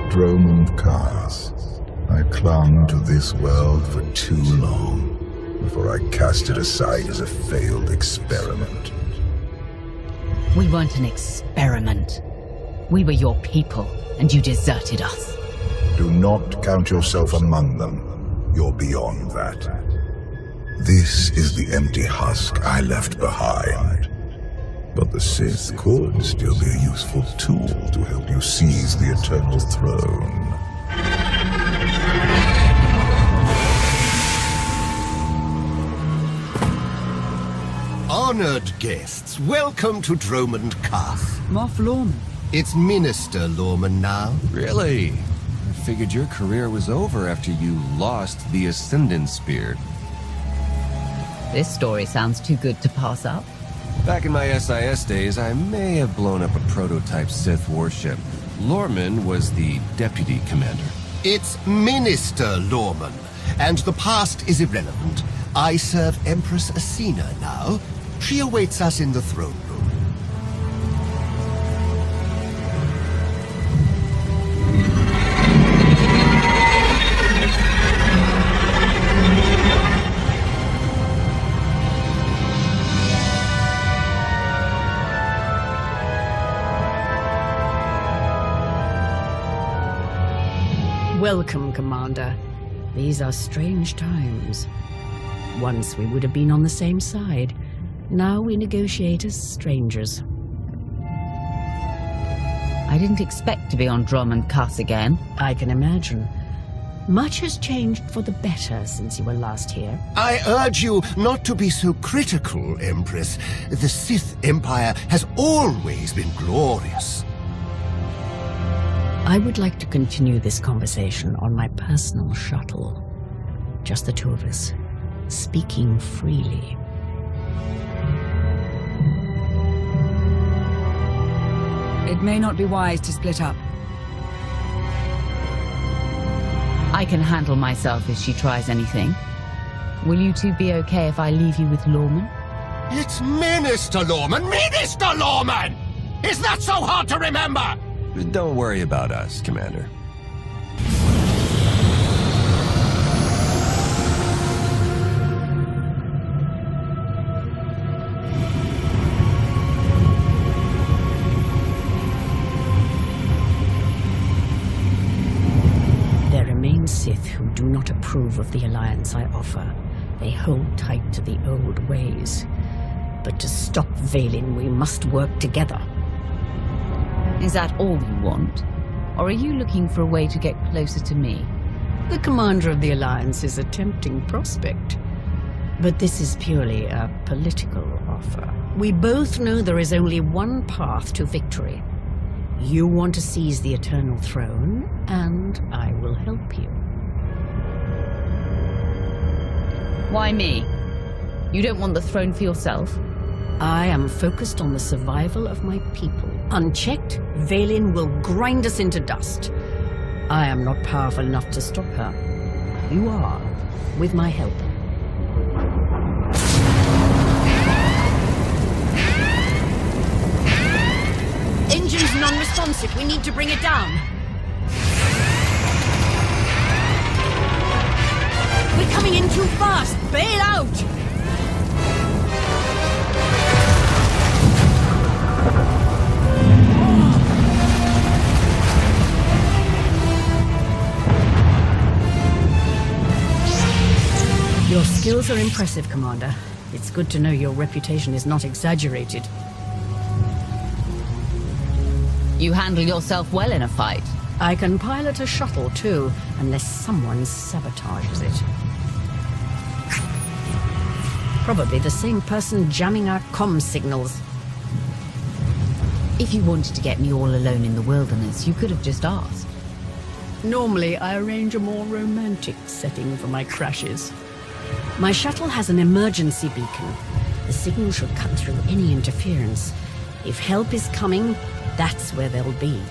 Dromund Kaas. I clung to this world for too long before I cast it aside as a failed experiment. We weren't an experiment. We were your people, and you deserted us. Do not count yourself among them. You're beyond that. This is the empty husk I left behind. But the Sith could still be a useful tool to help you seize the Eternal Throne. Honored guests, welcome to Dromund Kaas. Moff Lorman. It's Minister Lorman now. Really? I figured your career was over after you lost the Ascendant Spear. This story sounds too good to pass up. Back in my SIS days, I may have blown up a prototype Sith warship. Lorman was the deputy commander. It's Minister Lorman, and the past is irrelevant. I serve Empress Asina now. She awaits us in the throne room. Welcome, Commander. These are strange times. Once we would have been on the same side. Now we negotiate as strangers. I didn't expect to be on Dromund Kaas again. I can imagine. Much has changed for the better since you were last here. I urge you not to be so critical, Empress. The Sith Empire has always been glorious. I would like to continue this conversation on my personal shuttle. Just the two of us, speaking freely. It may not be wise to split up. I can handle myself if she tries anything. Will you two be okay if I leave you with Lorman? It's Minister Lorman! Minister Lorman! Is that so hard to remember? Don't worry about us, Commander. There remain Sith who do not approve of the alliance I offer. They hold tight to the old ways. But to stop Vaylin, we must work together. Is that all you want? Or are you looking for a way to get closer to me? The commander of the alliance is a tempting prospect. But this is purely a political offer. We both know there is only one path to victory. You want to seize the Eternal Throne, and I will help you. Why me? You don't want the throne for yourself? I am focused on the survival of my people. Unchecked, Vaylin will grind us into dust. I am not powerful enough to stop her. You are, with my help. Engine's non-responsive. We need to bring it down. We're coming in too fast. Bail out! Your skills are impressive, Commander. It's good to know your reputation is not exaggerated. You handle yourself well in a fight. I can pilot a shuttle, too, unless someone sabotages it. Probably the same person jamming our comm signals. If you wanted to get me all alone in the wilderness, you could have just asked. Normally, I arrange a more romantic setting for my crashes. My shuttle has an emergency beacon. The signal should cut through any interference. If help is coming, that's where they'll be.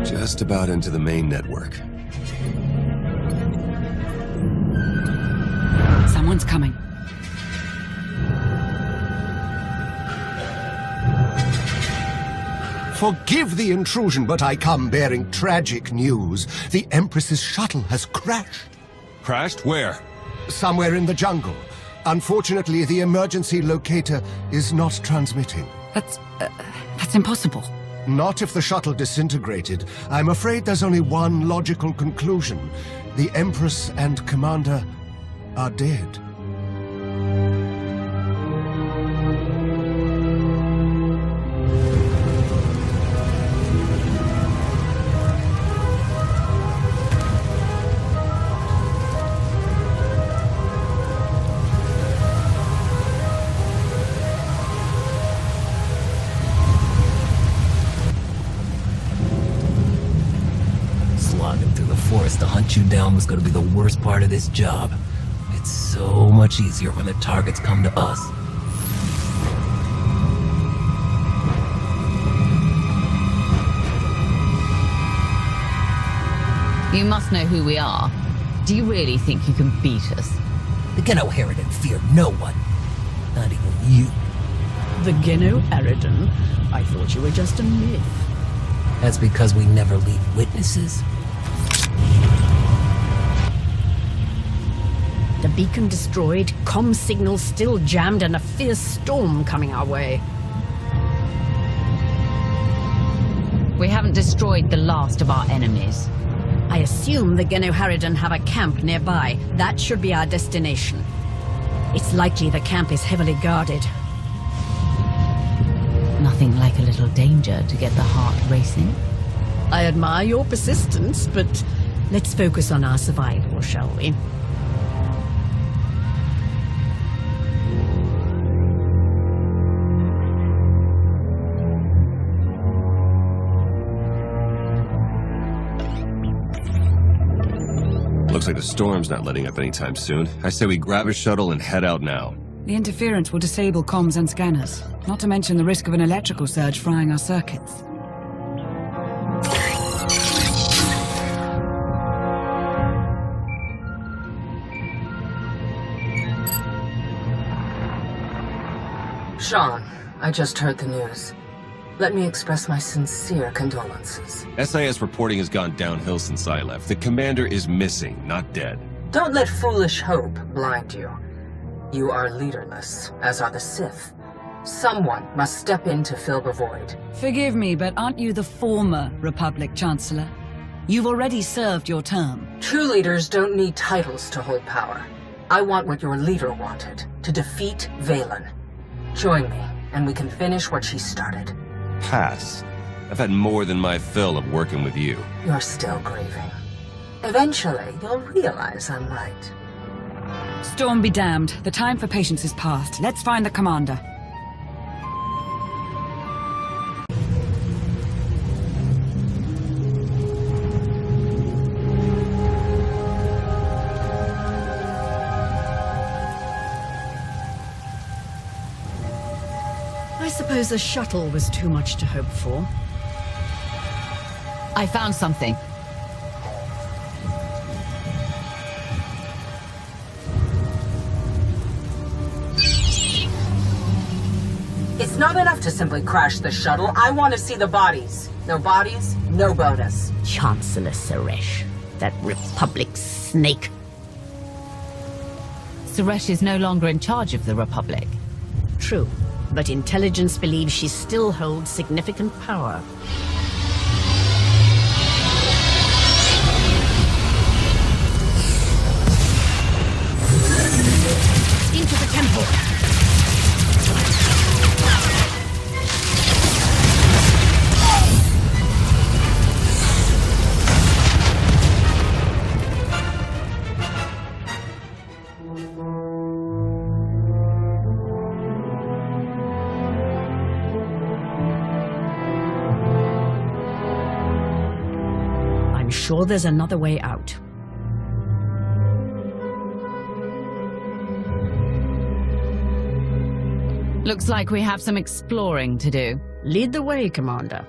Just about into the main network. Someone's coming. Forgive the intrusion, but I come bearing tragic news. The Empress's shuttle has crashed. Crashed? Where? Somewhere in the jungle. Unfortunately, the emergency locator is not transmitting. That's impossible. Not if the shuttle disintegrated. I'm afraid there's only one logical conclusion. The Empress and Commander are dead. Slogging through the forest to hunt you down was going to be the worst part of this job. It's so much easier when the targets come to us. You must know who we are. Do you really think you can beat us? The Geno Harridan fear no one. Not even you. The Geno Harridan? I thought you were just a myth. That's because we never leave witnesses. The beacon destroyed, comm signals still jammed, and a fierce storm coming our way. We haven't destroyed the last of our enemies. I assume the Geno Harridan have a camp nearby. That should be our destination. It's likely the camp is heavily guarded. Nothing like a little danger to get the heart racing. I admire your persistence, but let's focus on our survival, shall we? Looks like the storm's not letting up anytime soon. I say we grab a shuttle and head out now. The interference will disable comms and scanners, not to mention the risk of an electrical surge frying our circuits. Sean, I just heard the news. Let me express my sincere condolences. SIS reporting has gone downhill since I left. The commander is missing, not dead. Don't let foolish hope blind you. You are leaderless, as are the Sith. Someone must step in to fill the void. Forgive me, but aren't you the former Republic Chancellor? You've already served your term. True leaders don't need titles to hold power. I want what your leader wanted, to defeat Valen. Join me, and we can finish what she started. Pass. I've had more than my fill of working with you. You're still grieving. Eventually, you'll realize I'm right. Storm be damned. The time for patience is past. Let's find the commander. I suppose a shuttle was too much to hope for. I found something. It's not enough to simply crash the shuttle. I want to see the bodies. No bodies, no bonus. Chancellor Suresh, that Republic snake. Suresh is no longer in charge of the Republic. True, but intelligence believes she still holds significant power. Into the temple! I'm sure there's another way out. Looks like we have some exploring to do. Lead the way, Commander.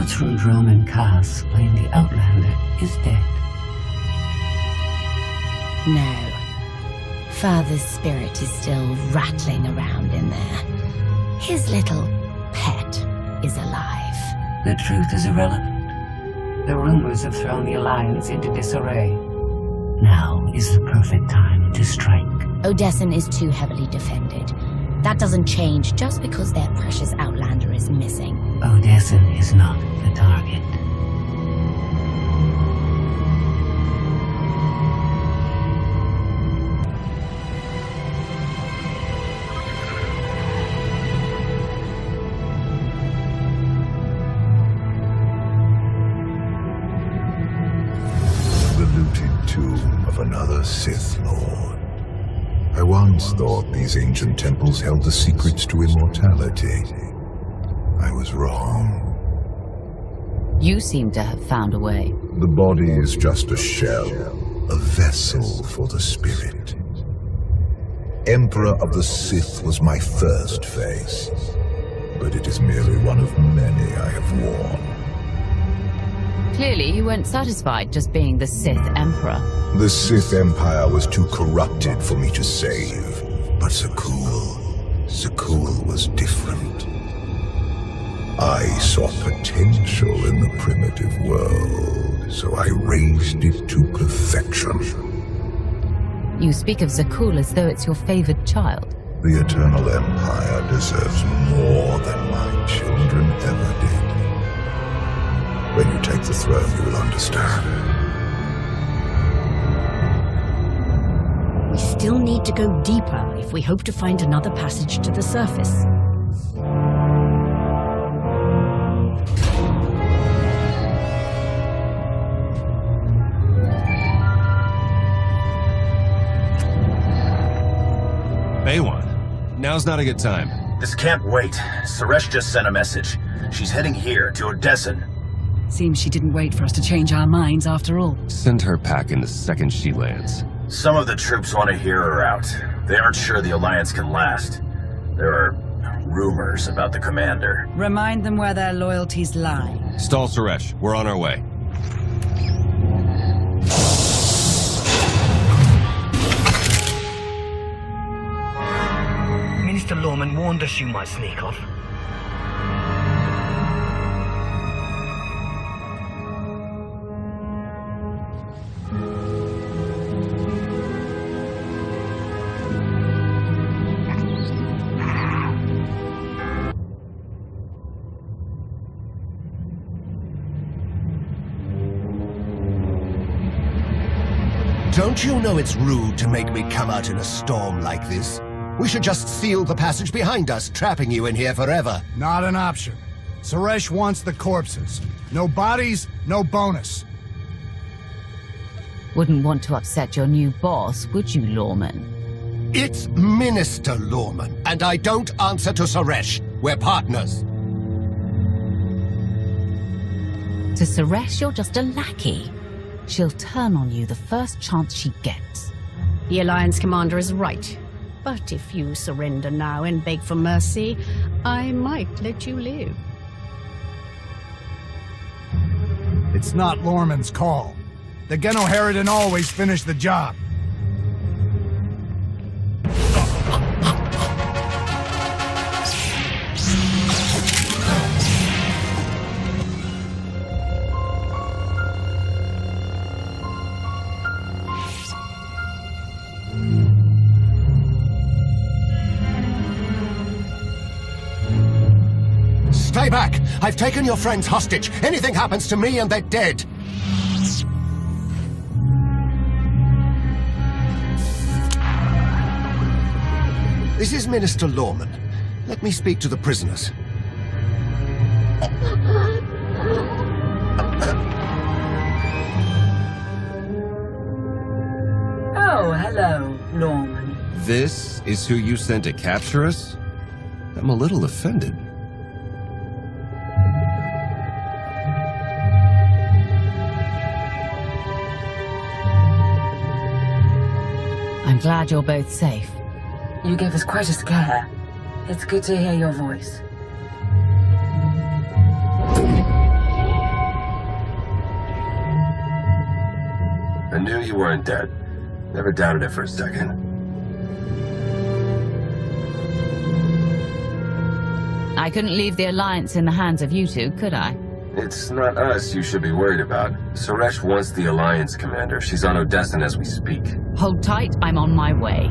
What's from Dromund Kaas claim the Outlander is dead. No. Father's spirit is still rattling around in there. His little pet is alive. The truth is irrelevant. The rumors have thrown the Alliance into disarray. Now is the perfect time to strike. Odessen is too heavily defended. That doesn't change just because their precious Outlander is missing. Odessen is not the target. The looted tomb of another Sith Lord. I once thought these ancient temples held the secrets to immortality. I was wrong. You seem to have found a way. The body is just a shell, a vessel for the spirit. Emperor of the Sith was my first face, but it is merely one of many I have worn. Clearly, you weren't satisfied just being the Sith Emperor. The Sith Empire was too corrupted for me to save, but Zakul was different. I saw potential in the primitive world, so I raised it to perfection. You speak of Zakul as though it's your favored child. The Eternal Empire deserves more than my children ever did. When you take the throne, you will understand. We still need to go deeper if we hope to find another passage to the surface. Baywan, now's not a good time. This can't wait. Suresh just sent a message. She's heading here, to Odessen. Seems she didn't wait for us to change our minds after all. Send her packing the second she lands. Some of the troops want to hear her out. They aren't sure the Alliance can last. There are rumors about the commander. Remind them where their loyalties lie. Stall Suresh, we're on our way. Minister Lorman warned us you might sneak off. Don't you know it's rude to make me come out in a storm like this? We should just seal the passage behind us, trapping you in here forever. Not an option. Suresh wants the corpses. No bodies, no bonus. Wouldn't want to upset your new boss, would you, Lorman? It's Minister Lorman, and I don't answer to Suresh. We're partners. To Suresh, you're just a lackey. She'll turn on you the first chance she gets. The Alliance commander is right. But if you surrender now and beg for mercy, I might let you live. It's not Lorman's call. The Genohera didn't always finish the job. Stay back! I've taken your friends hostage. Anything happens to me and they're dead. This is Minister Lorman. Let me speak to the prisoners. Oh, hello, Lorman. This is who you sent to capture us? I'm a little offended. I'm glad you're both safe. You gave us quite a scare. It's good to hear your voice. I knew you weren't dead. Never doubted it for a second. I couldn't leave the Alliance in the hands of you two, could I? It's not us you should be worried about. Suresh wants the Alliance commander. She's on Odessan as we speak. Hold tight, I'm on my way.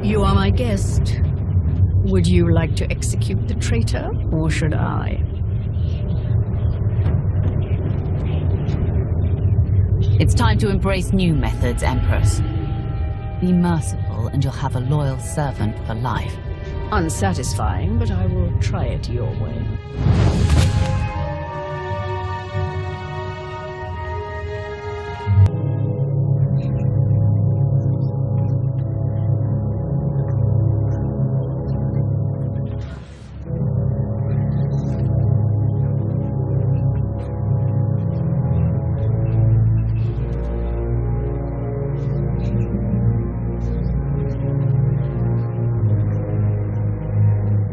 You are my guest. Would you like to execute the traitor, or should I? It's time to embrace new methods, Empress. Be merciful and you'll have a loyal servant for life. Unsatisfying, but I will try it your way.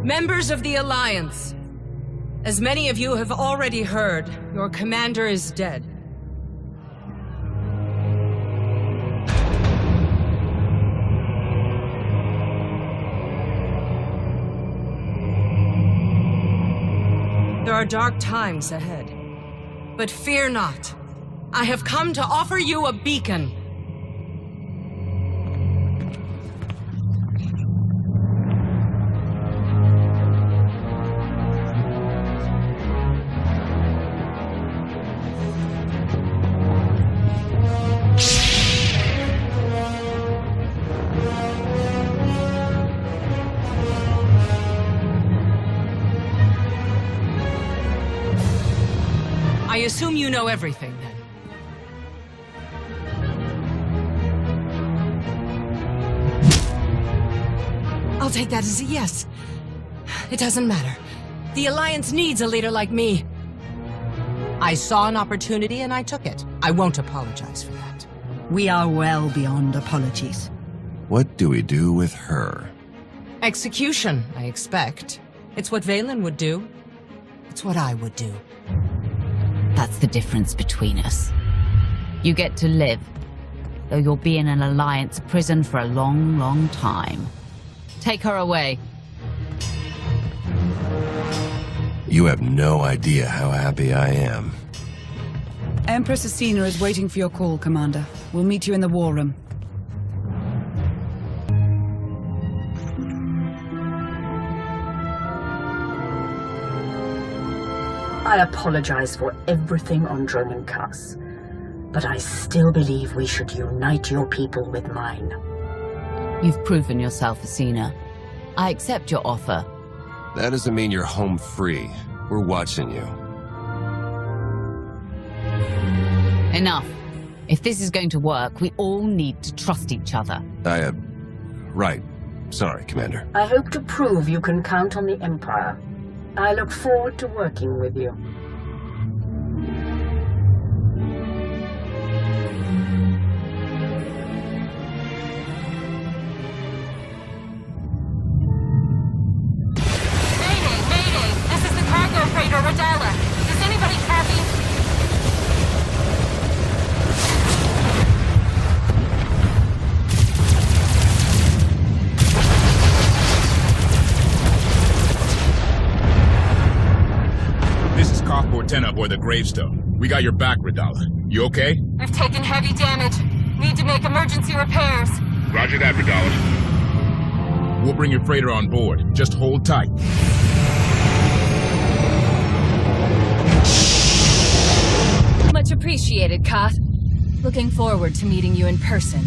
Members of the Alliance, as many of you have already heard, your commander is dead. There are dark times ahead, but fear not. I have come to offer you a beacon. I assume you know everything, then. I'll take that as a yes. It doesn't matter. The Alliance needs a leader like me. I saw an opportunity and I took it. I won't apologize for that. We are well beyond apologies. What do we do with her? Execution, I expect. It's what Valen would do. It's what I would do. That's the difference between us. You get to live, though you'll be in an Alliance prison for a long, long time. Take her away. You have no idea how happy I am. Empress Asina is waiting for your call, Commander. We'll meet you in the war room. I apologize for everything on Dromund Kaas, but I still believe we should unite your people with mine. You've proven yourself, Asina. I accept your offer. That doesn't mean you're home free. We're watching you. Enough. If this is going to work, we all need to trust each other. Right. Sorry, Commander. I hope to prove you can count on the Empire. I look forward to working with you. Mayday! This is the cargo freighter Radala. Does anybody copy? Ten aboard the gravestone. We got your back, Radala. You okay? I've taken heavy damage. Need to make emergency repairs. Roger that, Radala. We'll bring your freighter on board. Just hold tight. Much appreciated, Kaas. Looking forward to meeting you in person.